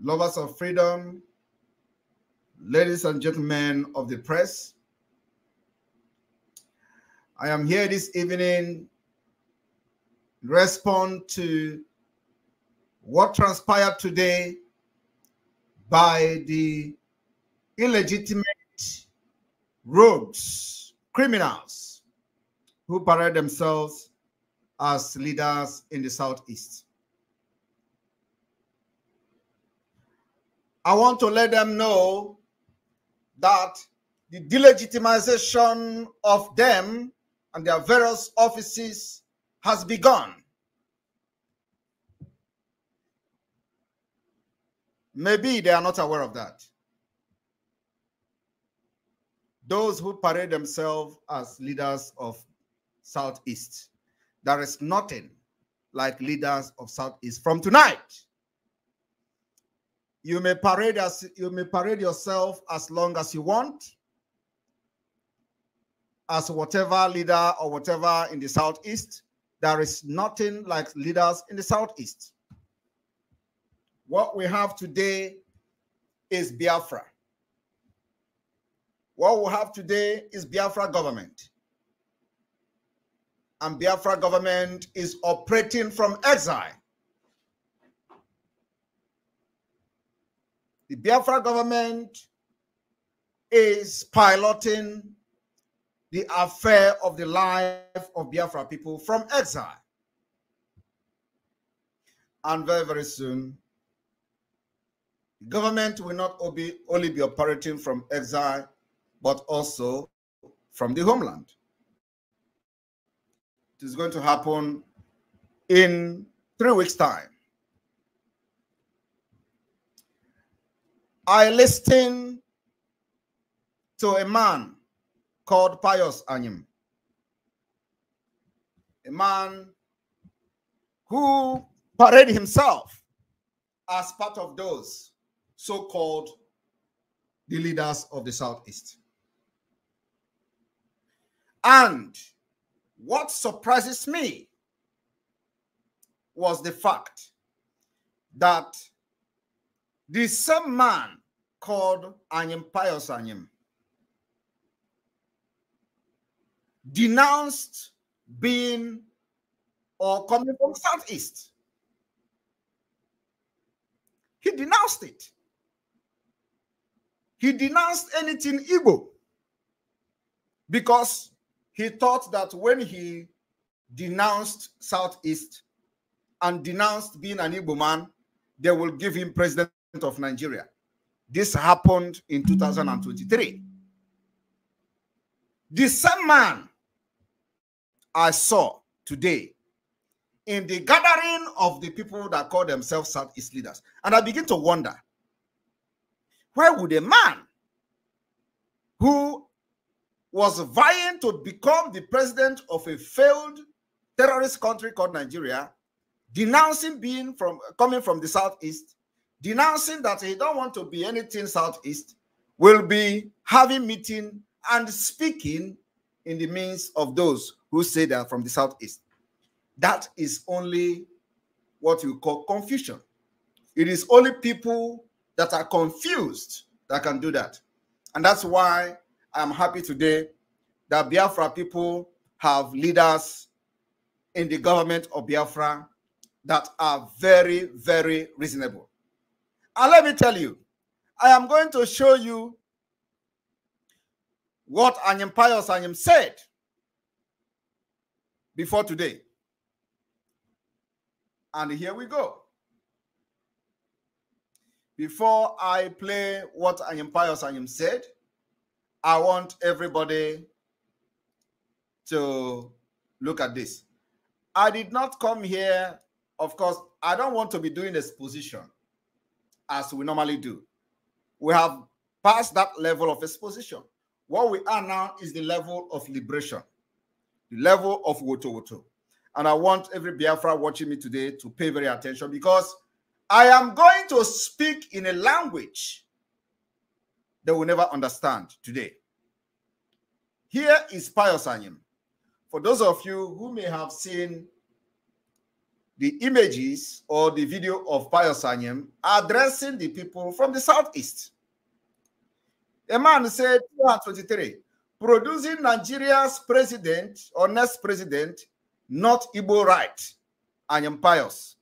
lovers of freedom, ladies and gentlemen of the press. I am here this evening to respond to what transpired today by the illegitimate rogues, criminals who parade themselves as leaders in the Southeast. I want to let them know that the delegitimization of them and their various offices has begun. Maybe they are not aware of that. Those who parade themselves as leaders of Southeast, there is nothing like leaders of Southeast. From tonight, you may parade yourself as long as you want, as whatever leader or whatever in the Southeast. There is nothing like leaders in the Southeast. What we have today is Biafra. What we have today is Biafra government. And Biafra government is operating from exile. The Biafra government is piloting the affair of the life of Biafra people from exile. And very, very soon, the government will not only be operating from exile, but also from the homeland. It is going to happen in 3 weeks' time. I listened to a man called Pius Anyim, a man who paraded himself as part of those so-called the leaders of the Southeast. And what surprises me was the fact that the same man called Pius Anyim denounced being or coming from Southeast. He denounced it. He denounced anything Igbo because he thought that when he denounced Southeast and denounced being an Igbo man, they will give him president of Nigeria. This happened in 2023. The same man I saw today in the gathering of the people that call themselves Southeast leaders. And I begin to wonder, why would a man who was vying to become the president of a failed terrorist country called Nigeria, denouncing coming from the Southeast, denouncing that he don't want to be anything Southeast, will be having meeting and speaking in the midst of those who say they are from the Southeast? That is only what you call confusion. It is only people that are confused that can do that. And that's why I'm happy today that Biafra people have leaders in the government of Biafra that are very, very reasonable. And let me tell you, I am going to show you what Pius Anyim said before today. And here we go. Before I play what Pius Anyim said, I want everybody to look at this. I did not come here, of course, I don't want to be doing exposition as we normally do. We have passed that level of exposition. What we are now is the level of liberation, the level of woto-woto. And I want every Biafra watching me today to pay very attention, because I am going to speak in a language they will never understand today. Here is Pius Anyim. For those of you who may have seen the images or the video of Pius Anyim addressing the people from the Southeast. A man said, 23, producing Nigeria's president or next president, not Igbo right. Anyim Pius.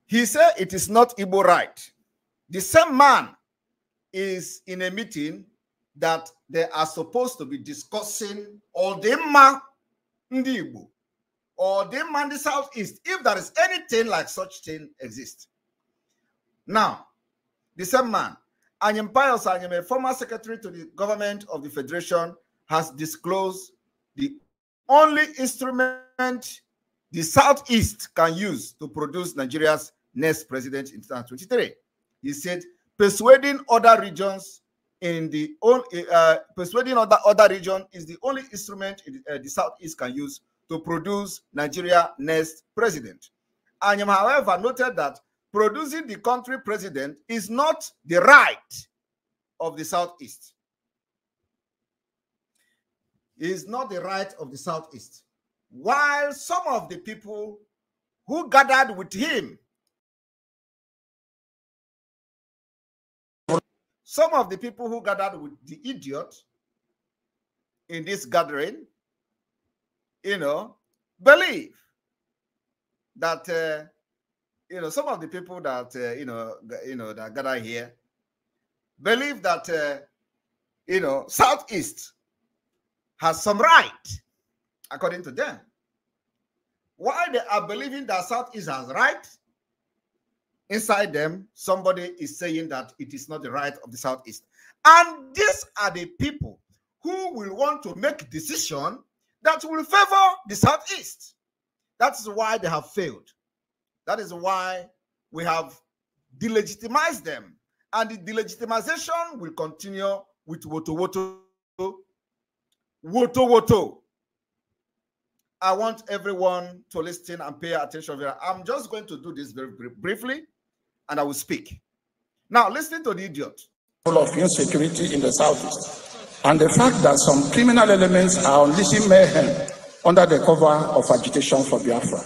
He said it is not Igbo right. The same man is in a meeting that they are supposed to be discussing Odema Ndi Igbo or Odema in the Southeast, if there is anything like such thing exists. Now, the same man, Anyim Pius Anyim, a former secretary to the government of the Federation, has disclosed the only instrument the Southeast can use to produce Nigeria's next president in 2023. He said, persuading other regions in the persuading other region is the only instrument the Southeast can use to produce Nigeria's next president. Anyim, however, noted that producing the country president is not the right of the Southeast. It is not the right of the Southeast. While some of the people who gathered with him, some of the people who gathered with the idiot in this gathering, believe that, some of the people that, that gather here believe that, Southeast has some right, according to them. While they are believing that Southeast has right, inside them, somebody is saying that it is not the right of the Southeast. And these are the people who will want to make a decision that will favor the Southeast. That is why they have failed. That is why we have delegitimized them. And the delegitimization will continue with woto. I want everyone to listen and pay attention. I'm just going to do this very briefly, and I will speak. Now, listen to the idiot. Of insecurity in the Southeast, and the fact that some criminal elements are unleashing mayhem under the cover of agitation for Biafra.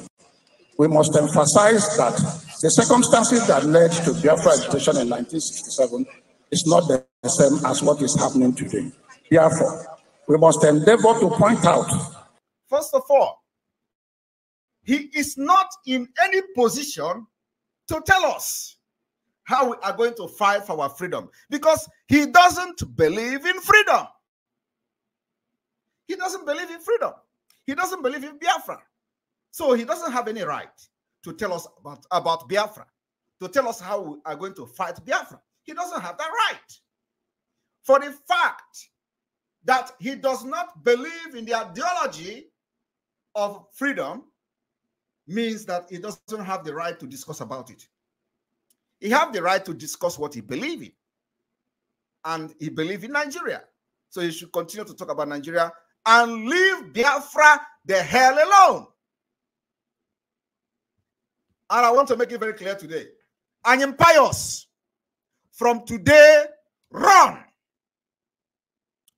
We must emphasize that the circumstances that led to Biafra agitation in 1967 is not the same as what is happening today. Therefore, we must endeavor to point out. First of all, he is not in any position to tell us how we are going to fight for our freedom, because he doesn't believe in freedom. He doesn't believe in freedom. He doesn't believe in Biafra. So he doesn't have any right to tell us about Biafra, to tell us how we are going to fight Biafra. He doesn't have that right. For the fact that he does not believe in the ideology of freedom means that he doesn't have the right to discuss about it. He has the right to discuss what he believes in. And he believes in Nigeria. So he should continue to talk about Nigeria and leave Biafra the hell alone. And I want to make it very clear today. Anyim Pius, from today, run.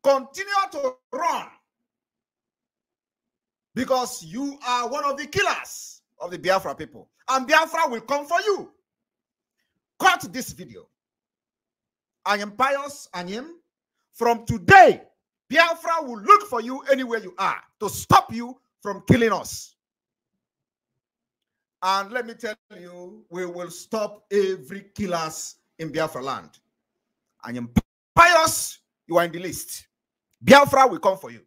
Continue to run. Because you are one of the killers of the Biafra people. And Biafra will come for you. Cut this video. Anyim Pius, Anyim, from today, Biafra will look for you anywhere you are to stop you from killing us. And let me tell you, we will stop every killers in Biafra land. Anyim Pius, you are in the list. Biafra will come for you.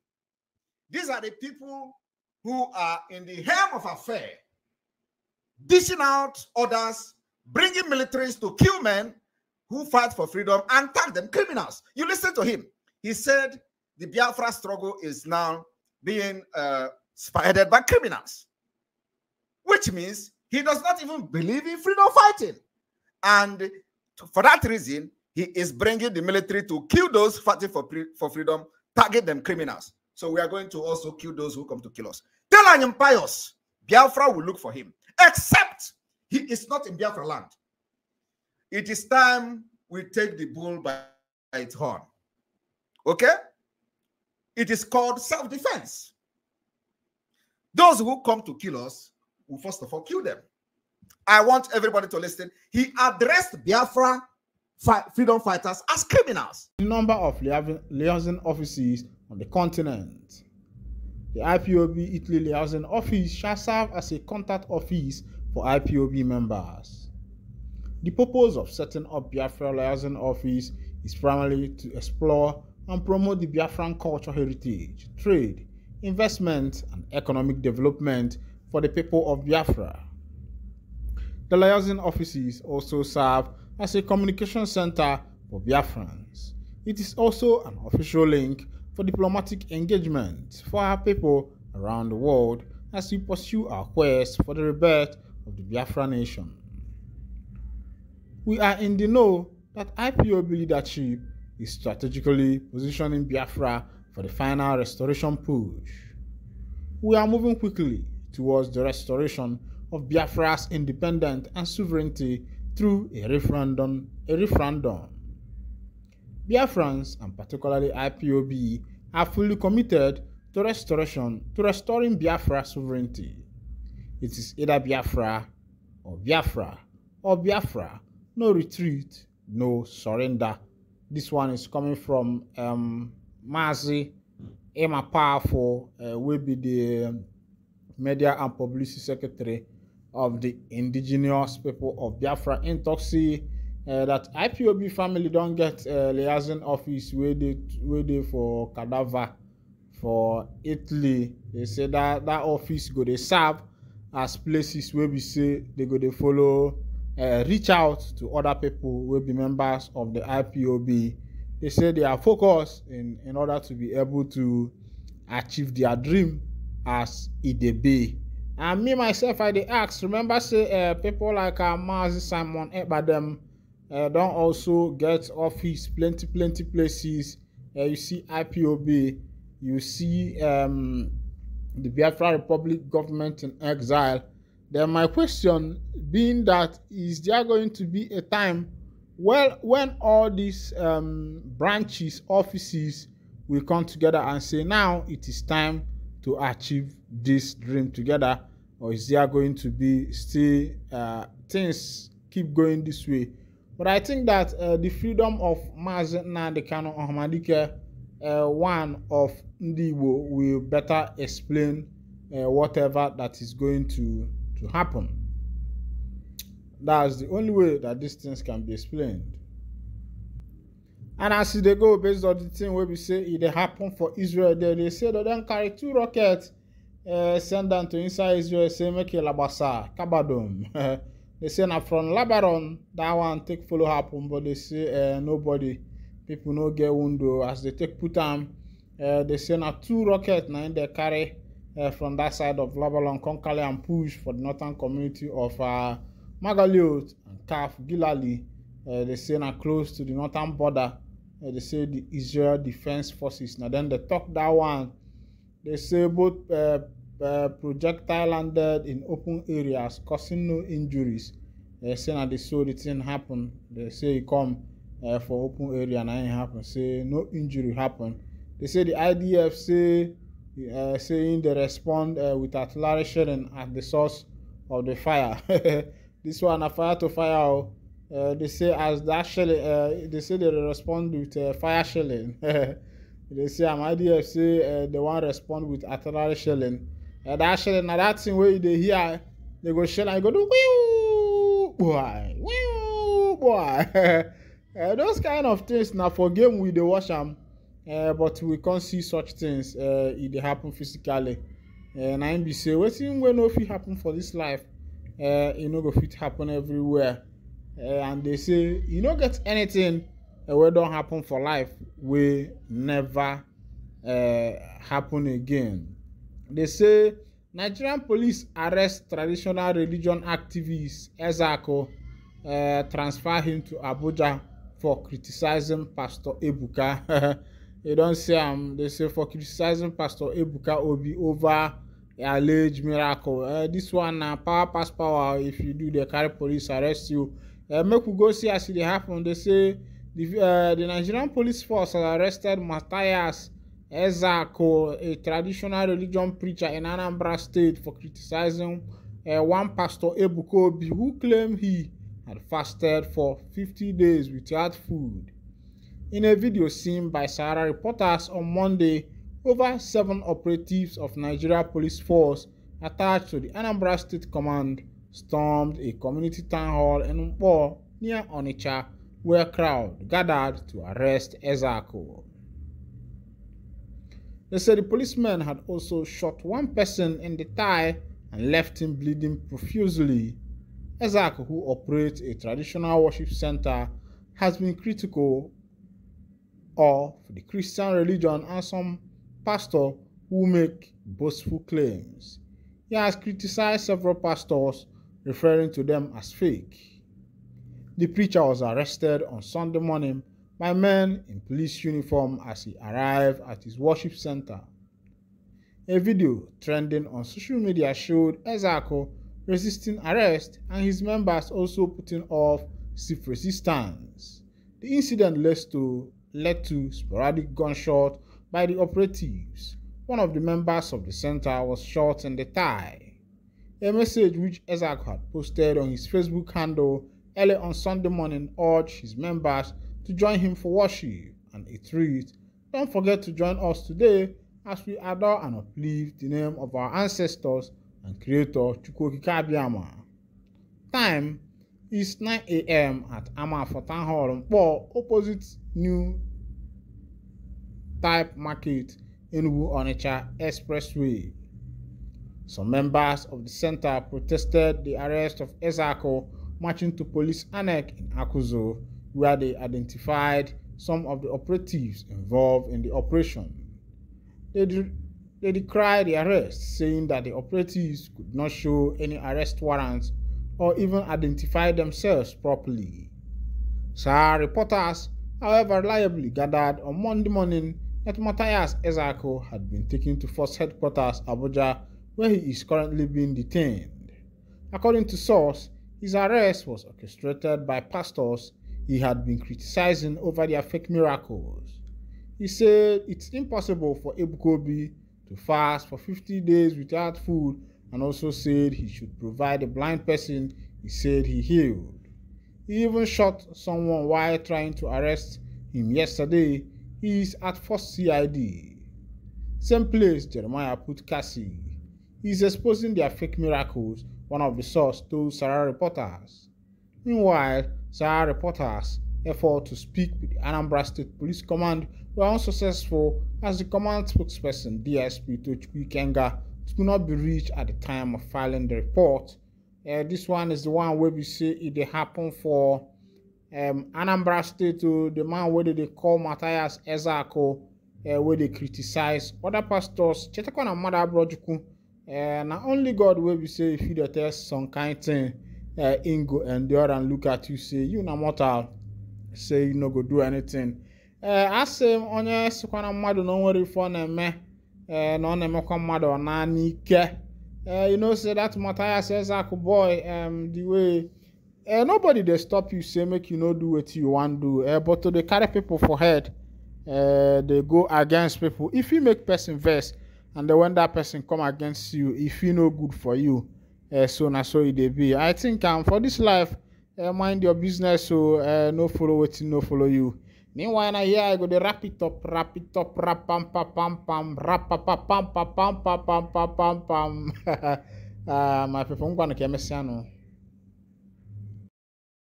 These are the people who are in the helm of affair, dishing out orders, bringing militaries to kill men who fight for freedom and tag them criminals. You listen to him. He said the Biafra struggle is now being spearheaded by criminals, which means he does not even believe in freedom fighting. And for that reason, he is bringing the military to kill those fighting for freedom, target them criminals. So we are going to also kill those who come to kill us. Tell Anyim Pius, Biafra will look for him, except he is not in Biafra land. It is time we take the bull by its horn. Okay? It is called self-defense. Those who come to kill us will first of all kill them. I want everybody to listen. He addressed Biafra freedom fighters as criminals. The number of liaison offices on the continent. The IPOB Italy liaison office shall serve as a contact office for IPOB members. The purpose of setting up Biafra liaison office is primarily to explore and promote the Biafran cultural heritage, trade, investment, and economic development for the people of Biafra. The liaison offices also serve as a communication center for Biafrans. It is also an official link for diplomatic engagement for our people around the world as we pursue our quest for the rebirth of the Biafra nation. We are in the know that IPOB leadership is strategically positioning Biafra for the final restoration push. We are moving quickly towards the restoration of Biafra's independence and sovereignty through a referendum. Biafrans, and particularly IPOB, are fully committed to restoring Biafra's sovereignty. It is either Biafra or Biafra, no retreat, no surrender. This one is coming from Mazi Emma Powerful, will be the Media and Publicity Secretary of the indigenous people of Biafra in Toxi. That IPOB family don't get liaison office where they for cadaver for Italy. They say that office go they serve as places where we say they go they follow reach out to other people will be members of the IPOB. They say they are focused in order to be able to achieve their dream as IDB. And me myself, I dey ask, remember say people like SIMON EKPA don't also get office plenty places. You see IPOB, you see the Biafra Republic government in exile. Then my question being that, is there going to be a time when all these branches, offices will come together and say, now it is time to achieve this dream together? Or is there going to be still things keep going this way? But I think that the freedom of Mazena Dekano Ahmadike, one of Ndiwo, will better explain whatever that is going to happen. That's the only way that these things can be explained. And as they go, based on the thing where we say it happen for Israel, they say that they carry 2 rockets, send them to inside Israel, say make it Labasa, Kabadom. They say now from Lebanon, that one take follow happen, but they say nobody, people no get window as they take put them. They say now 2 rockets now in they carry from that side of Lebanon, Konkale and push for the northern community of Magaliot and Kaf Gilali. They say now close to the northern border. They say the Israel Defense Forces. Now then they talk that one. They say both projectile landed in open areas, causing no injuries. They say now they saw the thing happen. They say it come for open area and it happen. Say no injury happen. They say the IDF saying they respond with artillery shelling at the source of the fire. This one a fire to fire. They say as that shelling, they say they respond with fire shelling. They say IDF say they want to respond with artillery shelling. That shelling, now that thing where they hear, they go shell and go do wee boy. Those kind of things now for game we dey watch them, but we can't see such things. It dey happen physically. And I be say wetin wey no fit happen for this life, it no go fit happen everywhere. And they say you no get anything wey don't happen for life will never happen again. They say Nigerian police arrest traditional religion activist Ezako, transfer him to Abuja for criticizing Pastor Ebuka. They don't say they say for criticizing Pastor Ebuka Obi over alleged miracle. This one now power pass power. If you do, they carry police arrest you. Make we go see as it happen. They say the Nigerian police force has arrested Matthias Ezako, a traditional religion preacher in Anambra State, for criticizing one pastor Ebukobi, who claimed he had fasted for 50 days without food. In a video seen by Sahara reporters on Monday, over 7 operatives of Nigeria Police Force attached to the Anambra State Command stormed a community town hall in Nkpo near Onitsha, where a crowd gathered to arrest Ezako. They said the policemen had also shot one person in the thigh and left him bleeding profusely. Ezako, who operates a traditional worship center, has been critical of the Christian religion and some pastors who make boastful claims. He has criticized several pastors, referring to them as fake. The preacher was arrested on Sunday morning by men in police uniform as he arrived at his worship center. A video trending on social media showed Ezako resisting arrest and his members also putting off stiff resistance. The incident led to sporadic gunshots by the operatives. One of the members of the center was shot in the thigh. A message which Ezako had posted on his Facebook handle early on Sunday morning urged his members to join him for worship, and it reads, "Don't forget to join us today as we adore and uplift the name of our ancestors and Creator Chukwuokike Abiama." Time is 9 a.m. at Amafo Town Hall, Nkpo, opposite New Type Market, Enugu Onitsha Expressway. Some members of the center protested the arrest of Ezako, marching to police annex in Akuzo, where they identified some of the operatives involved in the operation. They decried the arrest, saying that the operatives could not show any arrest warrants or even identify themselves properly. Sahara reporters, however, reliably gathered on Monday morning that Matthias Ezako had been taken to Force Headquarters Abuja, where he is currently being detained. According to source, his arrest was orchestrated by pastors he had been criticizing over their fake miracles. He said it's impossible for Ebukobi to fast for 50 days without food, and also said he should provide a blind person he said he healed. He even shot someone while trying to arrest him yesterday. He is at First CID. Same place Jeremiah put Cassie. He is exposing their fake miracles, one of the sources told Sahara reporters. Meanwhile, Sahara reporters' efforts to speak with the Anambra State Police Command were unsuccessful as the command spokesperson DSP Tochukwu Ikenga could not be reached at the time of filing the report. This one is the one where we say it happened for Anambra State, the man where they call Matthias Ezako, where they criticize other pastors. Chetakwana mother brojuku. Not only God will be say if you test some kind thing, go endure and look at you, say you na mortal, say you no go do anything. I say onye sikwana mmadụ no nwere ifo na eme na na emekwa mmadụ na n'ike. You know, say that Matthias Ezako boy, the way nobody they stop you say make you no do what you want do. But to they carry people for head, they go against people. If you make person vex, and then when that person come against you, if you no good for you, so na so it dey be. I think for this life, mind your business, so no follow wetin no follow you. Meanwhile, here I go to wrap it up, rap pam pam pam pam, rap pam pam pam pam pam pam pam pam. My people, I'm gonna keep